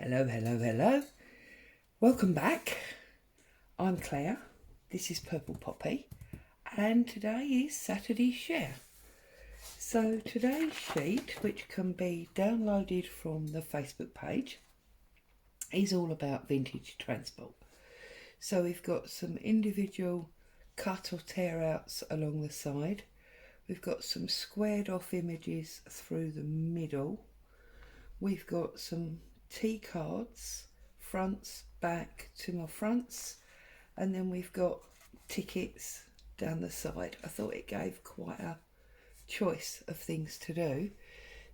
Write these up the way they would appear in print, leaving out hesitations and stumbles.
Hello, hello, hello. Welcome back. I'm Claire. This is Purple Poppy. And today is Saturday Share. So today's sheet, which can be downloaded from the Facebook page, is all about vintage transport. So we've got some individual cut or tear outs along the side. We've got some squared off images through the middle. We've got some T cards, fronts, back to my fronts, and then we've got tickets down the side. I thought it gave quite a choice of things to do.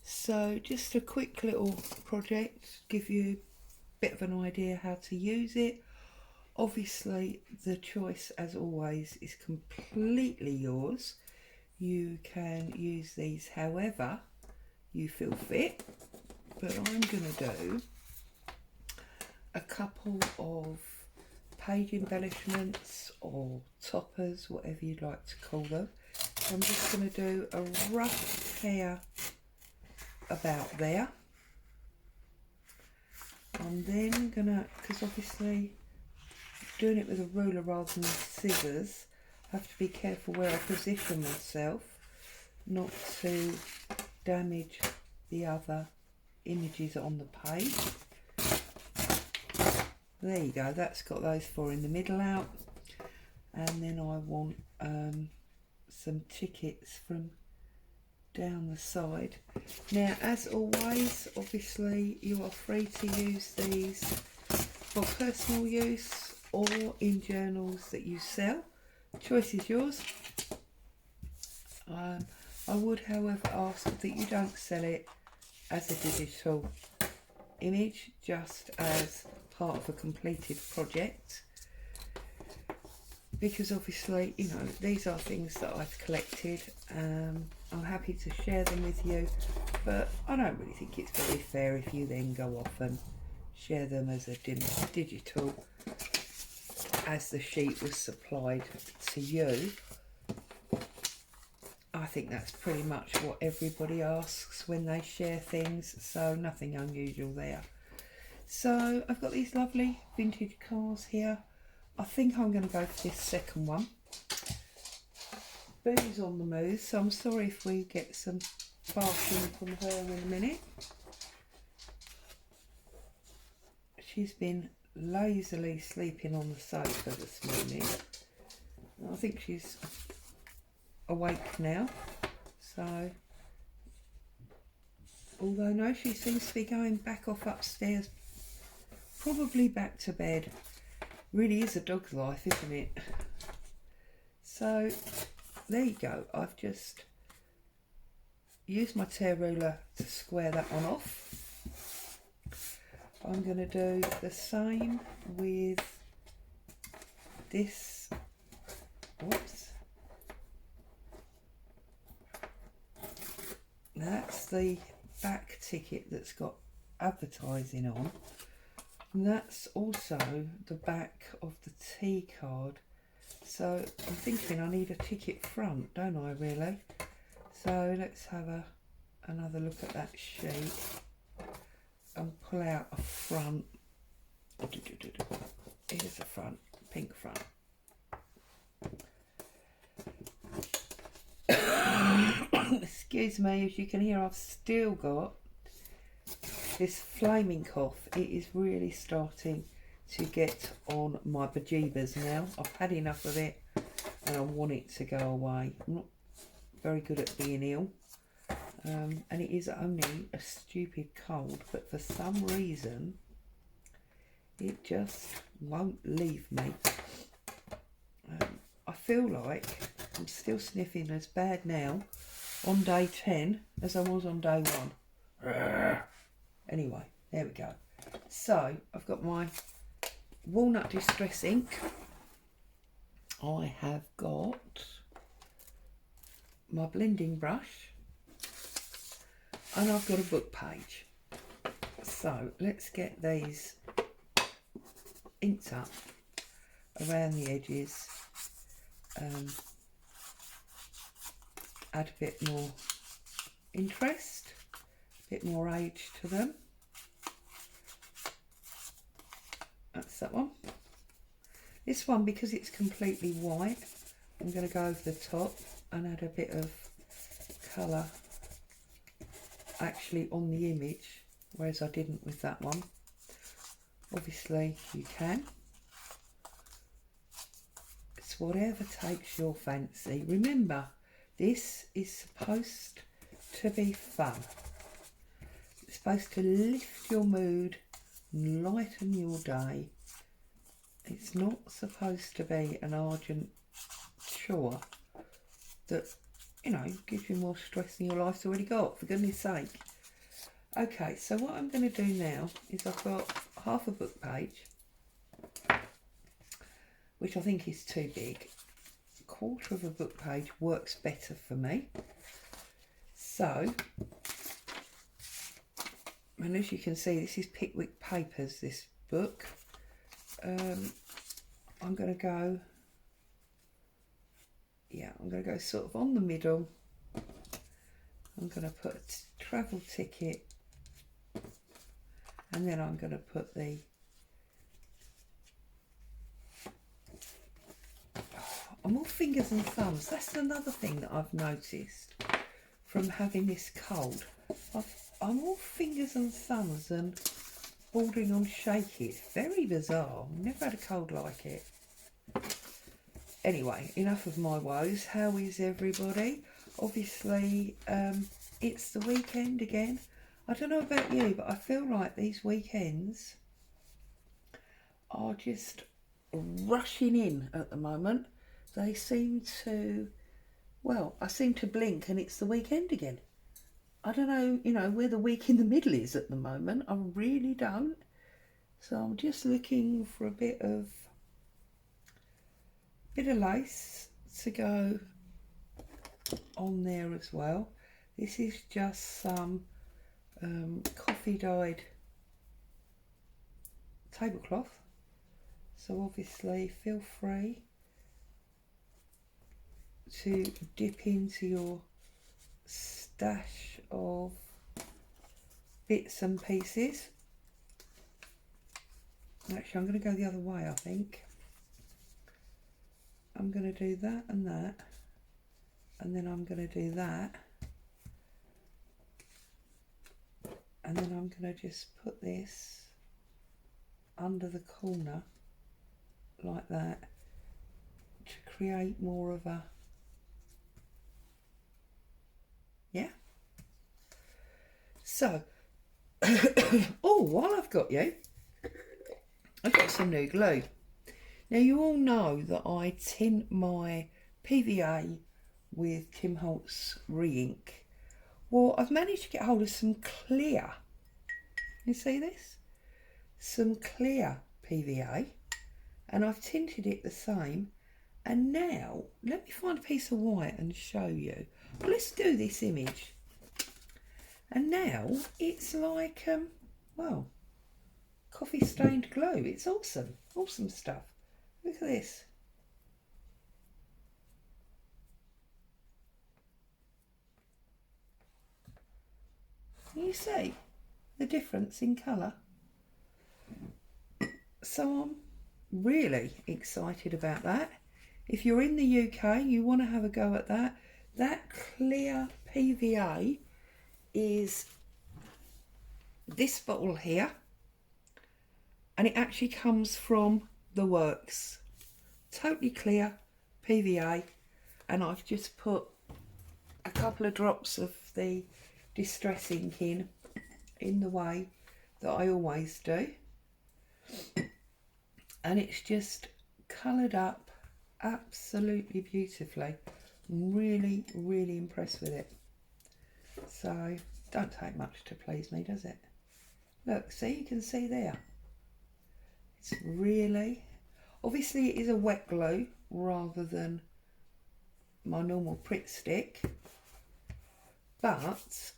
So just a quick little project, give you a bit of an idea how to use it. Obviously the choice, as always, is completely yours. You can use these however you feel fit, but I'm going to do a couple of page embellishments or toppers, whatever you'd like to call them. I'm just going to do a rough tear about there. I'm then going to, because obviously doing it with a ruler rather than scissors, I have to be careful where I position myself not to damage the other images on the page. There you go, that's got those four in the middle out, and then I want some tickets from down the side. Now, as always, obviously you are free to use these for personal use or in journals that you sell. Choice is yours. I would, however, ask that you don't sell it as a digital image, just as part of a completed project, because obviously, you know, these are things that I've collected. I'm happy to share them with you, but I don't really think it's very fair if you then go off and share them as a digital as the sheet was supplied to you. I think that's pretty much what everybody asks when they share things, so nothing unusual there. So I've got these lovely vintage cars here. I think I'm going to go for this second one. Boo's on the move, so I'm sorry if we get some barking from her in a minute. She's been lazily sleeping on the sofa this morning. I think she's awake now, so although no, she seems to be going back off upstairs, probably back to bed. Really is a dog's life, isn't it? So there you go, I've just used my tear ruler to square that one off. I'm going to do the same with this. Whoops. That's the back ticket that's got advertising on. And that's also the back of the T card. So I'm thinking I need a ticket front, don't I, really? So let's have another look at that sheet and pull out a front. Here's a front, pink front. Excuse me, as you can hear, I've still got this flaming cough. It is really starting to get on my bejeebers now. I've had enough of it and I want it to go away. I'm not very good at being ill, and it is only a stupid cold, but for some reason it just won't leave me. I feel like I'm still sniffing as bad now on day 10 as I was on day 1. Anyway, there we go. So I've got my walnut distress ink. I have got my blending brush, and I've got a book page. So let's get these inked up around the edges. Add a bit more interest, a bit more age to them. That's that one. This one, because it's completely white, I'm going to go over the top and add a bit of colour actually on the image, whereas I didn't with that one. Obviously you can. It's whatever takes your fancy. Remember, this is supposed to be fun. It's supposed to lift your mood, lighten your day. It's not supposed to be an argent chore that, you know, gives you more stress than your life's already got, for goodness sake. Okay, so what I'm going to do now is I've got half a book page, which I think is too big. A quarter of a book page works better for me. So, and as you can see, this is Pickwick Papers, this book. I'm going to go, I'm going to go sort of on the middle. I'm going to put a travel ticket, and then I'm going to put the, I'm all fingers and thumbs. That's another thing that I've noticed from having this cold. I'm all fingers and thumbs and bordering on shaky. It's very bizarre. I've never had a cold like it. Anyway, enough of my woes. How is everybody? Obviously, it's the weekend again. I don't know about you, but I feel like these weekends are just rushing in at the moment. They seem to, well, I seem to blink and it's the weekend again. I don't know, you know, where the week in the middle is at the moment. I really don't. So I'm just looking for a bit of lace to go on there as well. This is just some coffee dyed tablecloth. So obviously feel free to dip into your stash of bits and pieces. Actually, I'm going to go the other way, I think. I'm going to do that, and then I'm going to do that, and then I'm going to just put this under the corner like that to create more of a, yeah. So, oh, while I've got you, I've got some new glue. Now you all know that I tint my PVA with Tim Holtz re-ink. Well, I've managed to get hold of some clear, you see this? Some clear PVA, and I've tinted it the same. And now, let me find a piece of white and show you. Well, let's do this image. And now it's like, well, coffee stained glue. It's awesome, awesome stuff. Look at this. Can you see the difference in colour? So I'm really excited about that. If you're in the UK, you want to have a go at that. That clear PVA is this bottle here, and it actually comes from the works. Totally clear PVA, and I've just put a couple of drops of the Distress ink in the way that I always do, and it's just coloured up absolutely beautifully. I'm really, really impressed with it. So don't take much to please me, does it? Look, see, you can see there. It's really, obviously it is a wet glue rather than my normal Pritt stick, but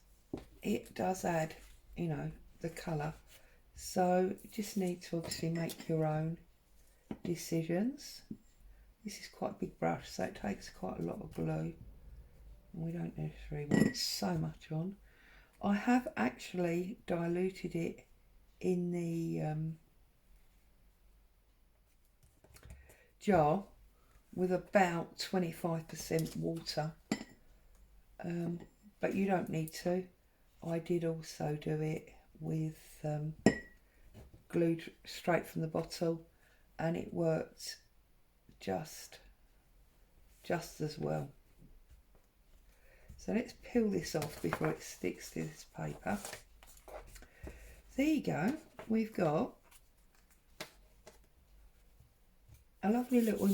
it does add, you know, the colour. So you just need to obviously make your own decisions. This is quite a big brush, so it takes quite a lot of glue. We don't necessarily want so much on. I have actually diluted it in the jar with about 25% water, but you don't need to. I did also do it with glued straight from the bottle, and it worked just as well. So let's peel this off before it sticks to this paper. There you go. We've got a lovely little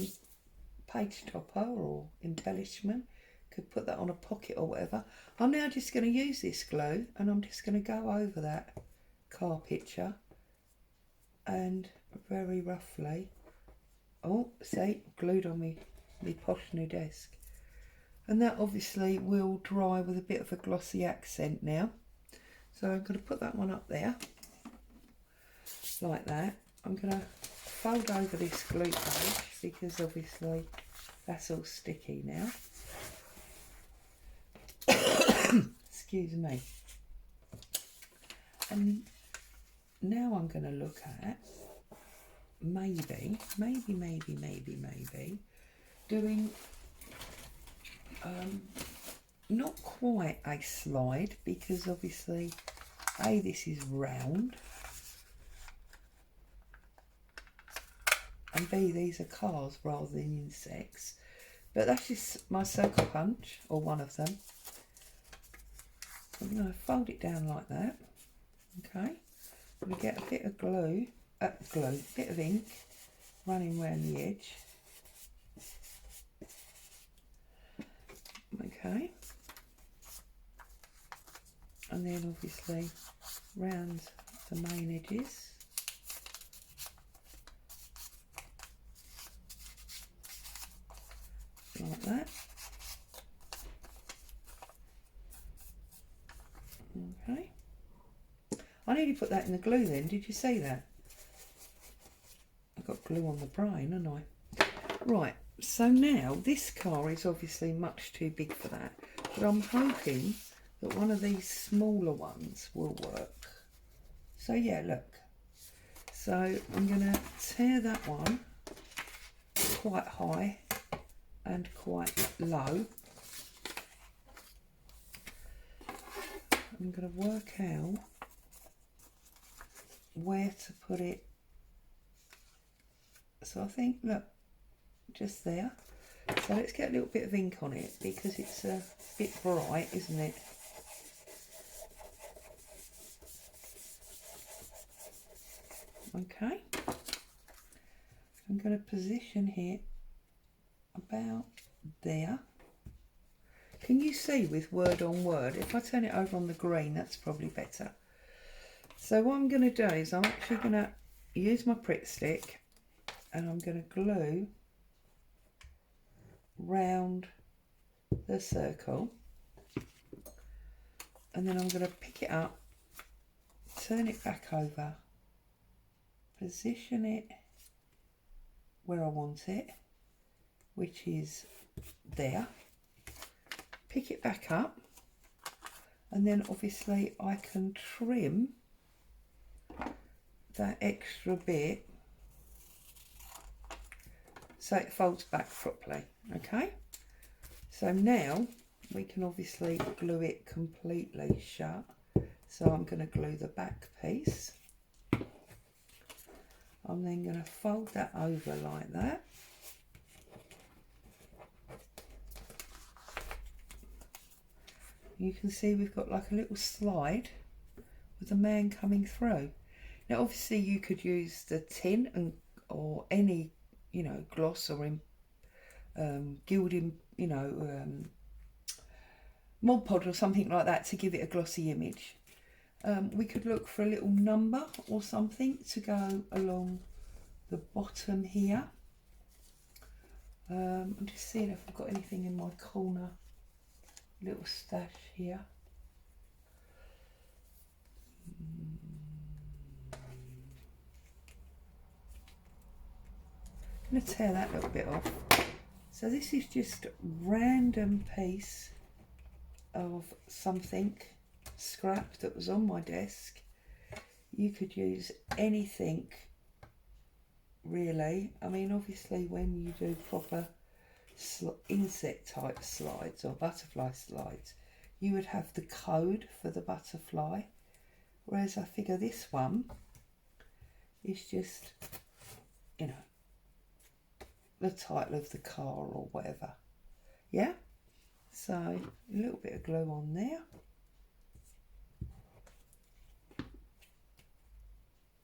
page topper or embellishment. Could put that on a pocket or whatever. I'm now just going to use this glue, and I'm just going to go over that car picture and very roughly, oh, see, glued on me posh new desk. And that obviously will dry with a bit of a glossy accent now. So I'm going to put that one up there, like that. I'm going to fold over this glue page because obviously that's all sticky now. Excuse me. And now I'm going to look at maybe doing not quite a slide, because obviously A, this is round, and B, these are cars rather than insects, but that's just my circle punch, or one of them. I'm going to fold it down like that. Okay, I'm going to get a bit of bit of ink running around the edge. Okay, and then obviously round the main edges. Like that. Okay. I nearly put that in the glue then, did you see that? I've got glue on the brain, haven't I? Right, so now this car is obviously much too big for that, but I'm hoping that one of these smaller ones will work. So yeah, look. So I'm going to tear that one quite high and quite low. I'm going to work out where to put it. So I think, look, just there. So let's get a little bit of ink on it because it's a bit bright, isn't it? Okay. I'm going to position it about there. Can you see with word on word? If I turn it over on the green, that's probably better. So what I'm going to do is I'm actually going to use my Pritt stick, and I'm going to glue round the circle, and then I'm going to pick it up, turn it back over, position it where I want it, which is there, pick it back up, and then obviously I can trim that extra bit so it folds back properly. Okay, so now we can obviously glue it completely shut. So I'm going to glue the back piece. I'm then going to fold that over like that. You can see we've got like a little slide with a man coming through. Now obviously you could use the tin or any, you know, gloss or gilding, you know, Mod Podge or something like that to give it a glossy image. We could look for a little number or something to go along the bottom here. I'm just seeing if I've got anything in my corner, little stash here. I'm going to tear that little bit off. So this is just a random piece of something, scrap that was on my desk. You could use anything really. I mean, obviously when you do proper insect type slides or butterfly slides, you would have the code for the butterfly, whereas I figure this one is just, you know, the title of the car or whatever. Yeah, so a little bit of glue on there,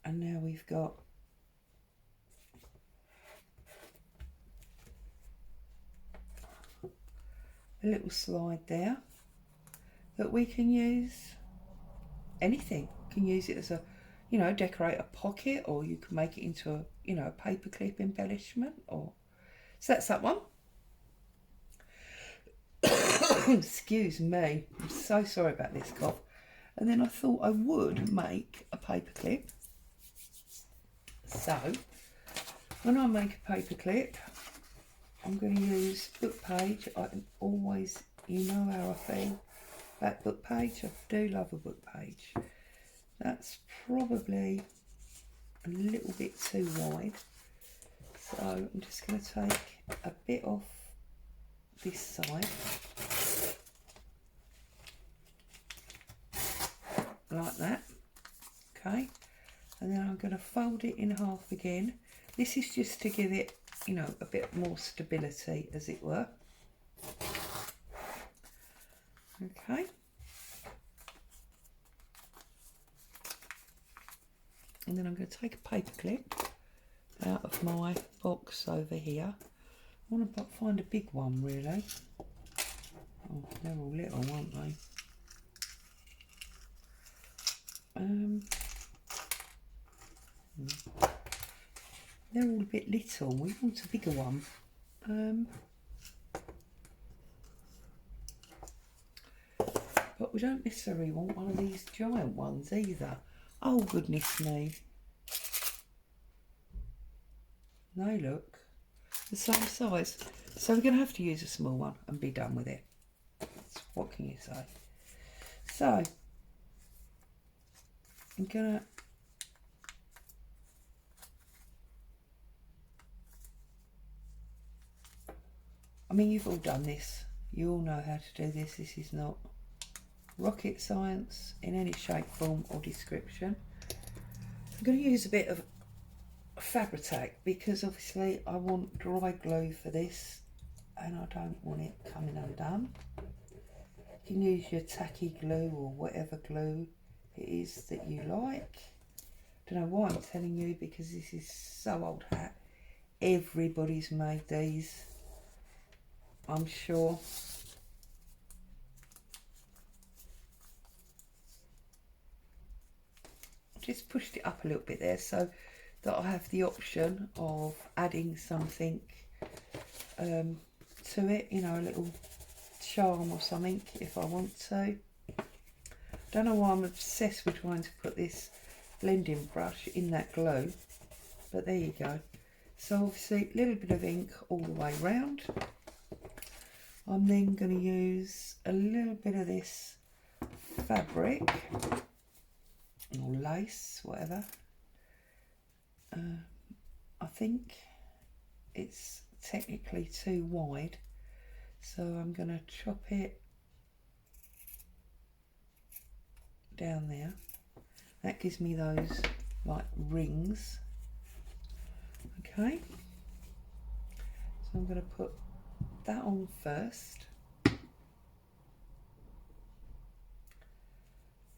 and now we've got a little slide there that we can use anything. You can use it as a, you know, decorate a pocket, or you can make it into a, you know, a paperclip embellishment. Or so that's that one. Excuse me, I'm so sorry about this cough. And then I thought I would make a paperclip. So when I make a paperclip, I'm going to use book page. I can always, you know how I feel about book page. I do love a book page. That's probably a little bit too wide, so I'm just going to take a bit off this side, like that. Okay, and then I'm going to fold it in half again. This is just to give it, you know, a bit more stability, as it were. Okay, and then I'm going to take a paper clip out of my box over here. I want to find a big one, really. Oh, they're all little, aren't they? They're all a bit little. We want a bigger one. But we don't necessarily want one of these giant ones either. Oh, goodness me. They look the same size. So we're going to have to use a small one and be done with it. So what can you say? So I'm going to I mean, you've all done this. You all know how to do this. This is not rocket science in any shape, form or description. I'm going to use a bit of Fabri-Tac because obviously I want dry glue for this and I don't want it coming undone. You can use your tacky glue or whatever glue it is that you like. Don't know why I'm telling you, because this is so old hat. Everybody's made these, I'm sure. Just pushed it up a little bit there so that I have the option of adding something to it, you know, a little charm or something if I want to. Don't know why I'm obsessed with trying to put this blending brush in that glue, but there you go. So obviously a little bit of ink all the way round. I'm then going to use a little bit of this fabric or lace, whatever. I think it's technically too wide, so I'm going to chop it down there. That gives me those like rings. Okay, so I'm going to put that on first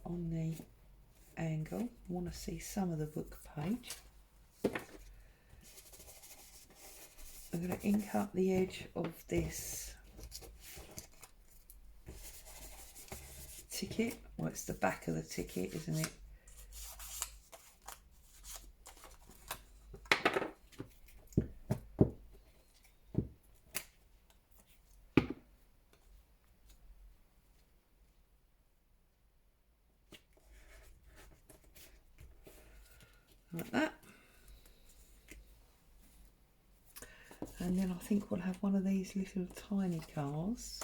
on the angle. I want to see some of the book page. I'm going to ink up the edge of this ticket. Well, it's the back of the ticket, isn't it? Like that. And then I think we'll have one of these little tiny cars.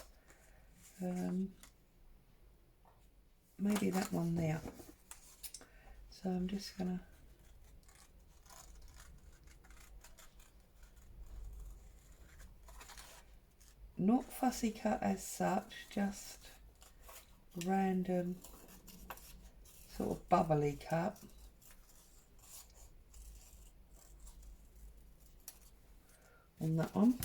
Maybe that one there. So I'm just gonna not fussy cut as such, just random sort of bubbly cut. On that one.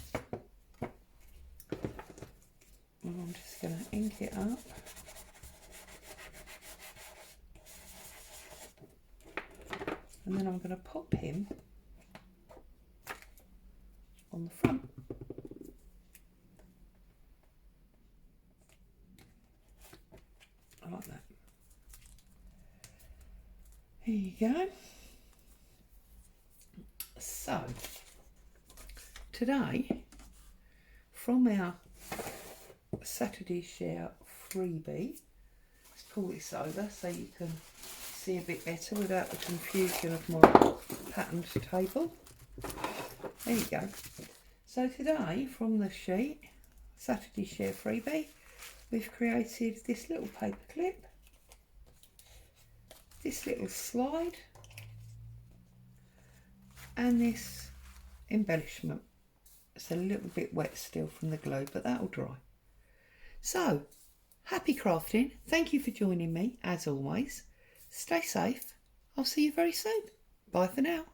And I'm just going to ink it up. And then I'm going to pop him on the front. Like that. Here you go. So, today, from our Saturday Share freebie, let's pull this over so you can see a bit better without the confusion of my patterned table. There you go. So today, from the sheet, Saturday Share freebie, we've created this little paper clip, this little slide, and this embellishment. It's a little bit wet still from the glue, but that'll dry. So, happy crafting. Thank you for joining me, as always. Stay safe. I'll see you very soon. Bye for now.